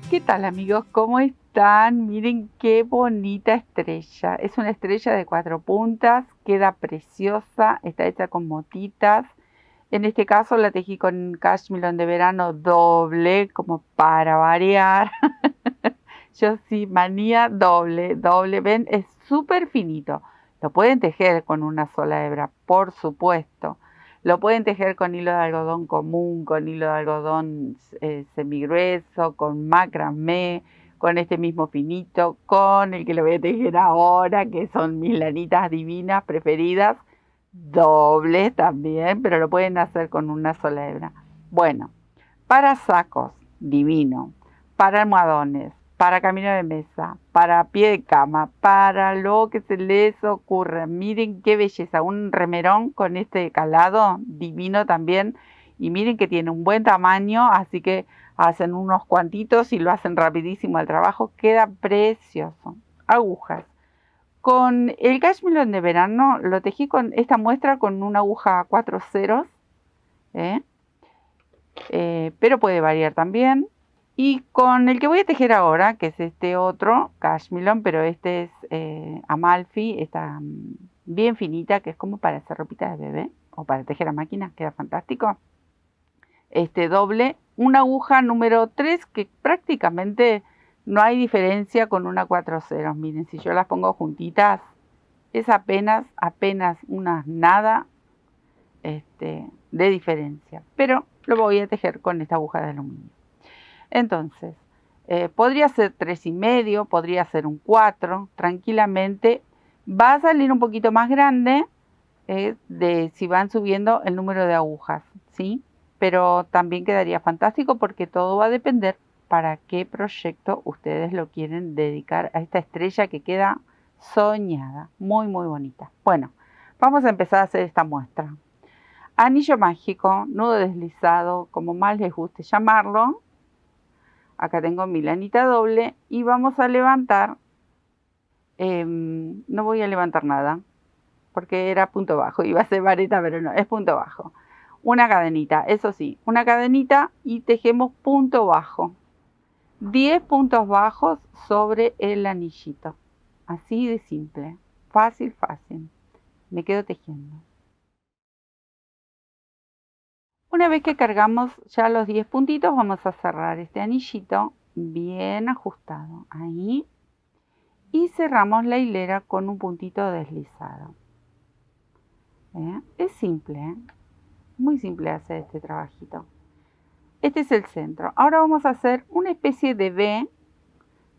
¿Qué tal, amigos? ¿Cómo están? Miren qué bonita estrella. Es una estrella de 4 puntas, queda preciosa, está hecha con motitas. En este caso la tejí con cashmere de verano doble, como para variar. Yo sí, manía doble, doble. Ven, es súper finito. Lo pueden tejer con una sola hebra, por supuesto. Lo pueden tejer con hilo de algodón común, con hilo de algodón semigrueso, con macramé, con este mismo finito, con el que lo voy a tejer ahora, que son mis lanitas divinas preferidas, dobles también, pero lo pueden hacer con una sola hebra. Bueno, para sacos, divino. Para almohadones, para camino de mesa, para pie de cama, para lo que se les ocurra. Miren qué belleza, un remerón con este calado divino también. Y miren que tiene un buen tamaño, así que hacen unos cuantitos y lo hacen rapidísimo al trabajo. Queda precioso. Agujas. Con el cashmere de verano lo tejí con esta muestra con una aguja 4 ceros, ¿eh? Pero puede variar también. Y con el que voy a tejer ahora, que es este otro, cashmere, pero este es Amalfi, está bien finita, que es como para hacer ropita de bebé o para tejer a máquina, queda fantástico. Este doble, una aguja número 3 que prácticamente no hay diferencia con una 4 ceros. Miren, si yo las pongo juntitas, es apenas unas nada de diferencia. Pero lo voy a tejer con esta aguja de aluminio. Entonces, podría ser 3,5, podría ser un 4, tranquilamente. Va a salir un poquito más grande de si van subiendo el número de agujas, ¿sí? Pero también quedaría fantástico porque todo va a depender para qué proyecto ustedes lo quieren dedicar a esta estrella que queda soñada, muy muy bonita. Bueno, vamos a empezar a hacer esta muestra. Anillo mágico, nudo deslizado, como más les guste llamarlo. Acá tengo mi lanita doble y vamos a levantar, no voy a levantar nada, porque era punto bajo, iba a ser vareta, pero no, es punto bajo. Una cadenita, eso sí, una cadenita y tejemos punto bajo. 10 puntos bajos sobre el anillito. Así de simple, fácil, fácil. Me quedo tejiendo. Una vez que cargamos ya los 10 puntitos, vamos a cerrar este anillito bien ajustado. Ahí. Y cerramos la hilera con un puntito deslizado. Es simple, muy simple hacer este trabajito. Este es el centro. Ahora vamos a hacer una especie de V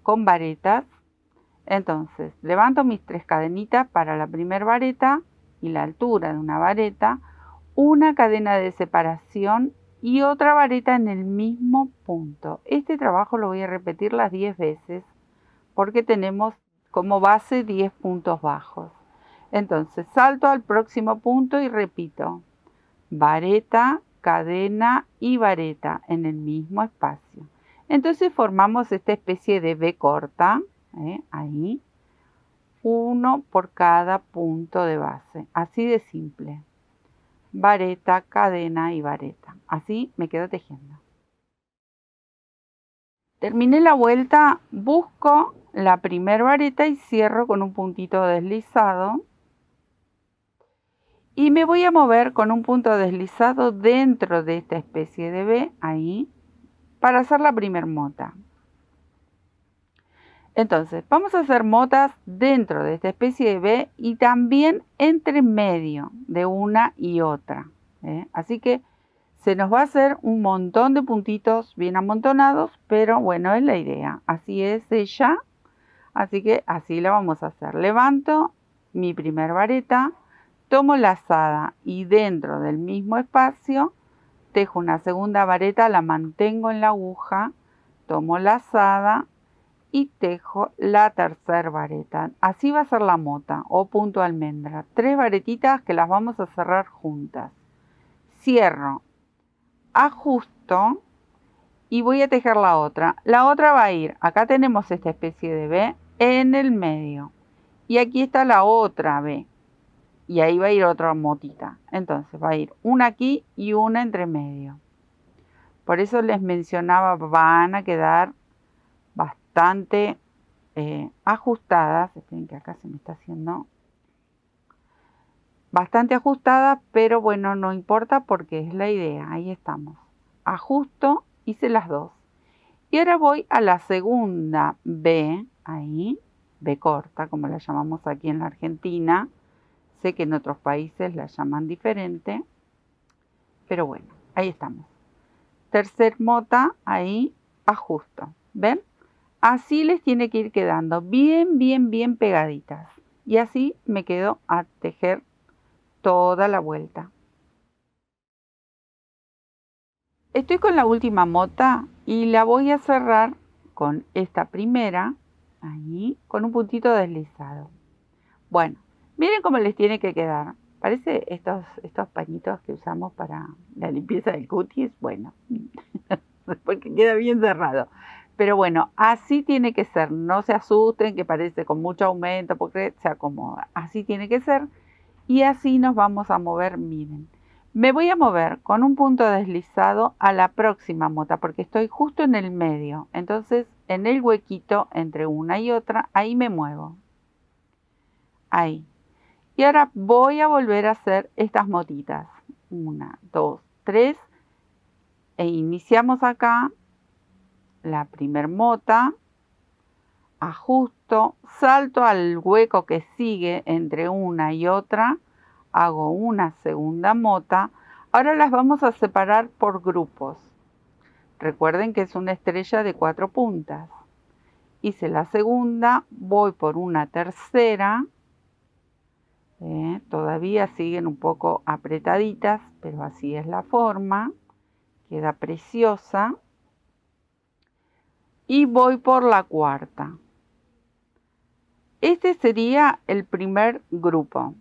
con varetas. Entonces, levanto mis 3 cadenitas para la primera vareta y la altura de una vareta, una cadena de separación y otra vareta en el mismo punto. Este trabajo lo voy a repetir las 10 veces porque tenemos como base 10 puntos bajos. Entonces salto al próximo punto y repito vareta, cadena y vareta en el mismo espacio. Entonces formamos esta especie de V corta, ahí, uno por cada punto de base, así de simple. Vareta, cadena y vareta. Así me quedo tejiendo. Terminé la vuelta, busco la primer vareta y cierro con un puntito deslizado. Y me voy a mover con un punto deslizado dentro de esta especie de V, ahí, para hacer la primer mota. Entonces, vamos a hacer motas dentro de esta especie de V y también entre medio de una y otra. Así que se nos va a hacer un montón de puntitos bien amontonados, pero bueno, es la idea. Así es ella, así que así la vamos a hacer. Levanto mi primer vareta, tomo lazada y dentro del mismo espacio tejo una segunda vareta, la mantengo en la aguja, tomo lazada y tejo la tercera vareta. Así va a ser la mota o punto almendra. 3 varetitas que las vamos a cerrar juntas. Cierro, ajusto y voy a tejer la otra. La otra va a ir, acá tenemos esta especie de V en el medio y aquí está la otra V y ahí va a ir otra motita. Entonces va a ir una aquí y una entre medio. Por eso les mencionaba, van a quedar bastante ajustadas. Esperen que acá se me está haciendo bastante ajustadas, pero bueno, no importa porque es la idea. Ahí estamos. Ajusto, hice las dos. Y ahora voy a la segunda B, ahí, B corta, como la llamamos aquí en la Argentina. Sé que en otros países la llaman diferente, pero bueno, ahí estamos. Tercer mota, ahí, ajusto. ¿Ven? Así les tiene que ir quedando bien, bien, bien pegaditas. Y así me quedo a tejer toda la vuelta. Estoy con la última mota y la voy a cerrar con esta primera, ahí, con un puntito deslizado. Bueno, miren cómo les tiene que quedar. Parece estos pañitos que usamos para la limpieza del cutis. Bueno, porque queda bien cerrado. Pero bueno, así tiene que ser. No se asusten que parece con mucho aumento porque se acomoda. Así tiene que ser. Y así nos vamos a mover, miren. Me voy a mover con un punto deslizado a la próxima mota porque estoy justo en el medio. Entonces, en el huequito entre una y otra, ahí me muevo. Ahí. Y ahora voy a volver a hacer estas motitas. 1, 2, 3. E iniciamos acá la primer mota. Ajusto, salto al hueco que sigue entre una y otra. Hago una segunda mota. Ahora las vamos a separar por grupos. Recuerden que es una estrella de 4 puntas. Hice la segunda, voy por una tercera. Todavía siguen un poco apretaditas, pero así es la forma. Queda preciosa. Y voy por la cuarta. Este sería el primer grupo.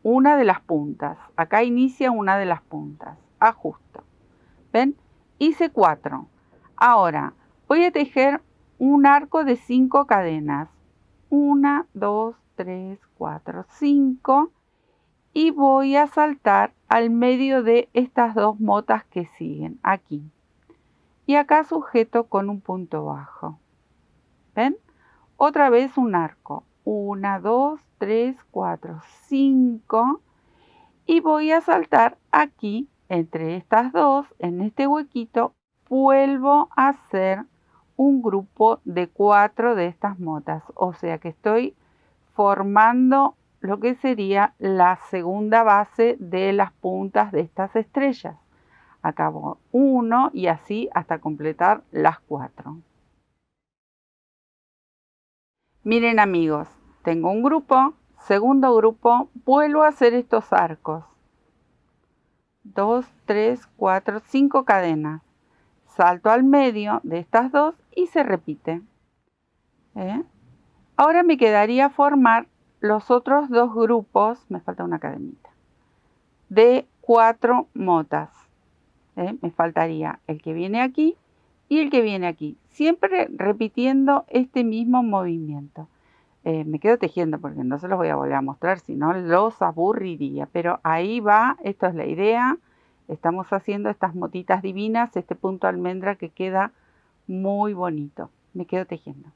Una de las puntas. Acá inicia una de las puntas. Ajusto. ¿Ven? Hice 4. Ahora voy a tejer un arco de 5 cadenas. 1, 2, 3, 4, 5. Y voy a saltar al medio de estas dos motas que siguen. Aquí. Y acá sujeto con un punto bajo. ¿Ven? Otra vez un arco. 1, 2, 3, 4, 5. Y voy a saltar aquí, entre estas dos, en este huequito, vuelvo a hacer un grupo de 4 de estas motas. O sea que estoy formando lo que sería la segunda base de las puntas de estas estrellas. Acabo 1 y así hasta completar las 4. Miren amigos, tengo un grupo, segundo grupo, vuelvo a hacer estos arcos. 2, 3, 4, 5 cadenas. Salto al medio de estas dos y se repite. Ahora me quedaría formar los otros dos grupos, me falta una cadenita, de 4 motas. Me faltaría el que viene aquí y el que viene aquí, siempre repitiendo este mismo movimiento. Me quedo tejiendo porque no se los voy a volver a mostrar, si no los aburriría, pero ahí va, esto es la idea. Estamos haciendo estas motitas divinas, este punto almendra que queda muy bonito. Me quedo tejiendo.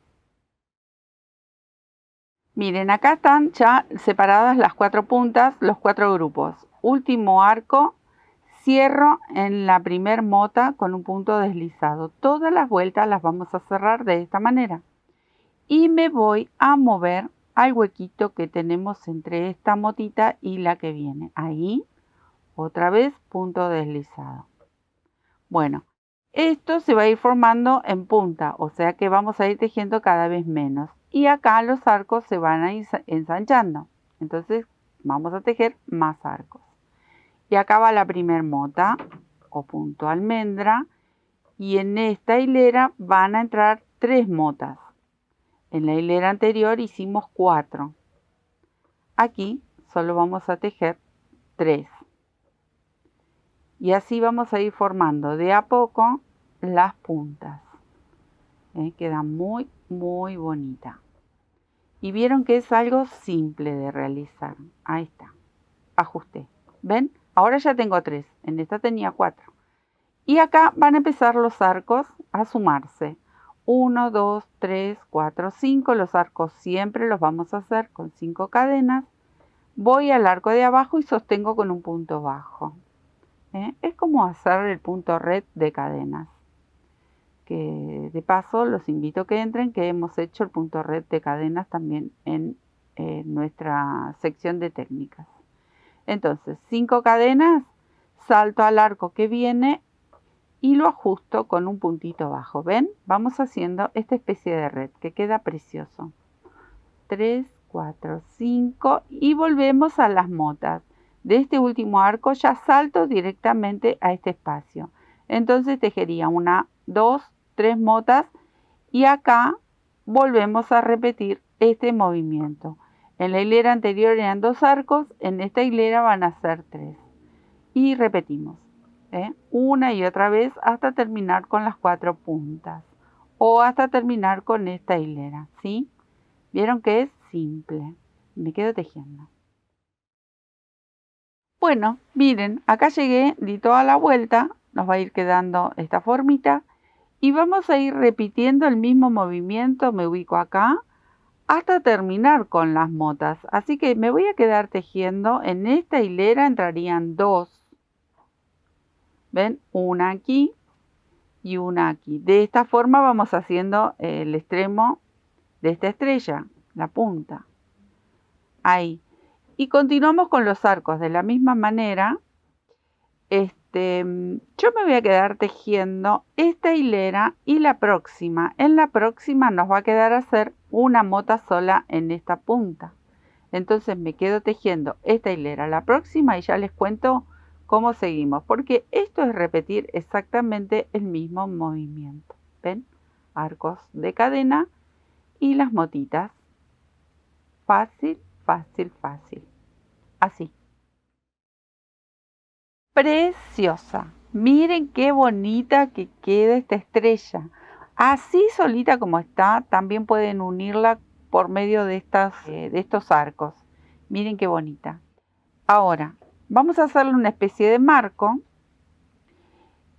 Miren, acá están ya separadas las 4 puntas, los 4 grupos. Último arco. Cierro en la primer mota con un punto deslizado. Todas las vueltas las vamos a cerrar de esta manera. Y me voy a mover al huequito que tenemos entre esta motita y la que viene. Ahí, otra vez, punto deslizado. Bueno, esto se va a ir formando en punta, o sea que vamos a ir tejiendo cada vez menos. Y acá los arcos se van a ir ensanchando. Entonces, vamos a tejer más arcos. Y acá va la primer mota o punto almendra y en esta hilera van a entrar 3 motas. En la hilera anterior hicimos 4. Aquí solo vamos a tejer 3. Y así vamos a ir formando de a poco las puntas. Queda muy, muy bonita. Y vieron que es algo simple de realizar. Ahí está. Ajusté. ¿Ven? Ahora ya tengo 3, en esta tenía 4. Y acá van a empezar los arcos a sumarse. 1, 2, 3, 4, 5. Los arcos siempre los vamos a hacer con 5 cadenas. Voy al arco de abajo y sostengo con un punto bajo. Es como hacer el punto red de cadenas. Que de paso los invito a que entren, que hemos hecho el punto red de cadenas también en nuestra sección de técnicas. Entonces, 5 cadenas, salto al arco que viene y lo ajusto con un puntito bajo. ¿Ven? Vamos haciendo esta especie de red que queda precioso. 3, 4, 5 y volvemos a las motas. De este último arco ya salto directamente a este espacio. Entonces tejería 1, 2, 3 motas y acá volvemos a repetir este movimiento. En la hilera anterior eran 2 arcos, en esta hilera van a ser 3. Y repetimos. Una y otra vez hasta terminar con las 4 puntas o hasta terminar con esta hilera, ¿sí? ¿Vieron que es simple? Me quedo tejiendo. Bueno, miren, acá llegué, di toda la vuelta, nos va a ir quedando esta formita y vamos a ir repitiendo el mismo movimiento, me ubico acá, hasta terminar con las motas. Así que me voy a quedar tejiendo, en esta hilera entrarían 2. ¿Ven? Una aquí y una aquí. De esta forma vamos haciendo el extremo de esta estrella, la punta. Ahí. Y continuamos con los arcos de la misma manera. Yo me voy a quedar tejiendo esta hilera y la próxima. En la próxima nos va a quedar hacer una mota sola en esta punta. Entonces me quedo tejiendo esta hilera, la próxima y ya les cuento cómo seguimos, porque esto es repetir exactamente el mismo movimiento. ¿Ven? Arcos de cadena y las motitas. Fácil, fácil, fácil. Así. Preciosa. Miren qué bonita que queda esta estrella. Así solita como está, también pueden unirla por medio de estos arcos. Miren qué bonita. Ahora, vamos a hacerle una especie de marco.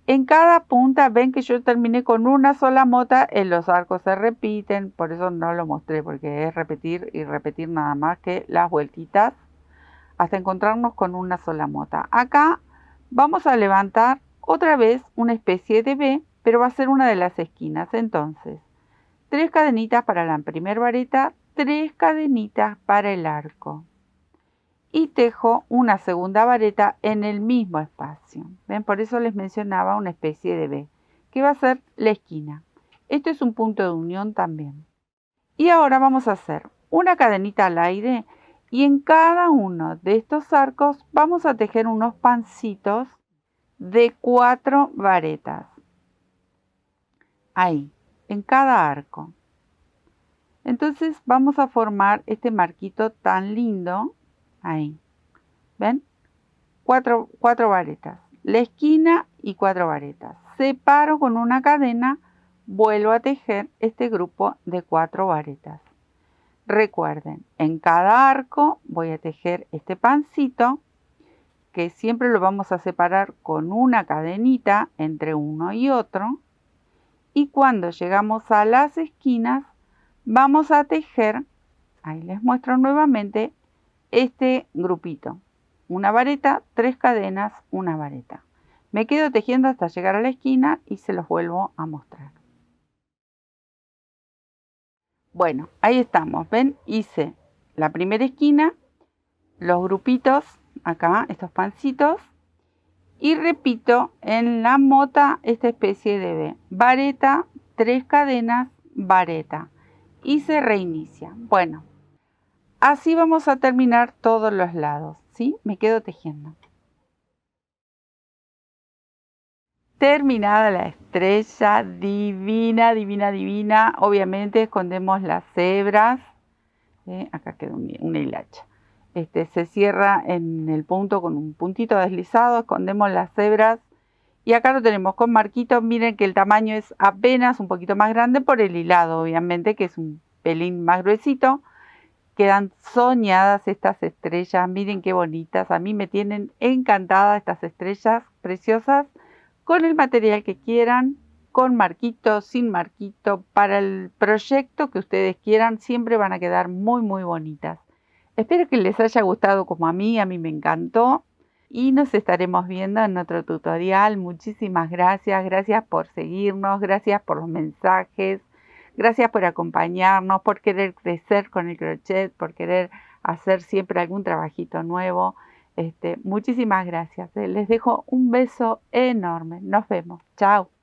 En cada punta ven que yo terminé con una sola mota, en los arcos se repiten, por eso no lo mostré, porque es repetir y repetir nada más que las vueltitas hasta encontrarnos con una sola mota. Acá vamos a levantar otra vez una especie de V, pero va a ser una de las esquinas. Entonces, 3 cadenitas para la primera vareta, 3 cadenitas para el arco. Y tejo una segunda vareta en el mismo espacio. ¿Ven? Por eso les mencionaba una especie de V, que va a ser la esquina. Esto es un punto de unión también. Y ahora vamos a hacer una cadenita al aire y en cada uno de estos arcos vamos a tejer unos pancitos de 4 varetas. Ahí, en cada arco. Entonces vamos a formar este marquito tan lindo. Ahí, ¿ven? 4 varetas, la esquina y 4 varetas. Separo con una cadena, vuelvo a tejer este grupo de 4 varetas. Recuerden, en cada arco voy a tejer este pancito, que siempre lo vamos a separar con una cadenita entre uno y otro. Y cuando llegamos a las esquinas, vamos a tejer, ahí les muestro nuevamente, este grupito. Una vareta, 3 cadenas, una vareta. Me quedo tejiendo hasta llegar a la esquina y se los vuelvo a mostrar. Bueno, ahí estamos, ¿ven? Hice la primera esquina, los grupitos, acá, estos pancitos, y repito en la mota esta especie de V. Vareta, 3 cadenas, vareta. Y se reinicia. Bueno, así vamos a terminar todos los lados, ¿sí? Me quedo tejiendo. Terminada la estrella, divina, divina, divina. Obviamente escondemos las hebras. Acá quedó una hilacha. Se cierra en el punto con un puntito deslizado, escondemos las hebras. Y acá lo tenemos con marquitos. Miren que el tamaño es apenas un poquito más grande por el hilado, obviamente, que es un pelín más gruesito. Quedan soñadas estas estrellas. Miren qué bonitas. A mí me tienen encantada estas estrellas preciosas. Con el material que quieran, con marquito, sin marquito, para el proyecto que ustedes quieran, siempre van a quedar muy, muy bonitas. Espero que les haya gustado como a mí me encantó. Y nos estaremos viendo en otro tutorial. Muchísimas gracias, gracias por seguirnos, gracias por los mensajes, gracias por acompañarnos, por querer crecer con el crochet, por querer hacer siempre algún trabajito nuevo. Muchísimas gracias. Les dejo un beso enorme. Nos vemos. Chao.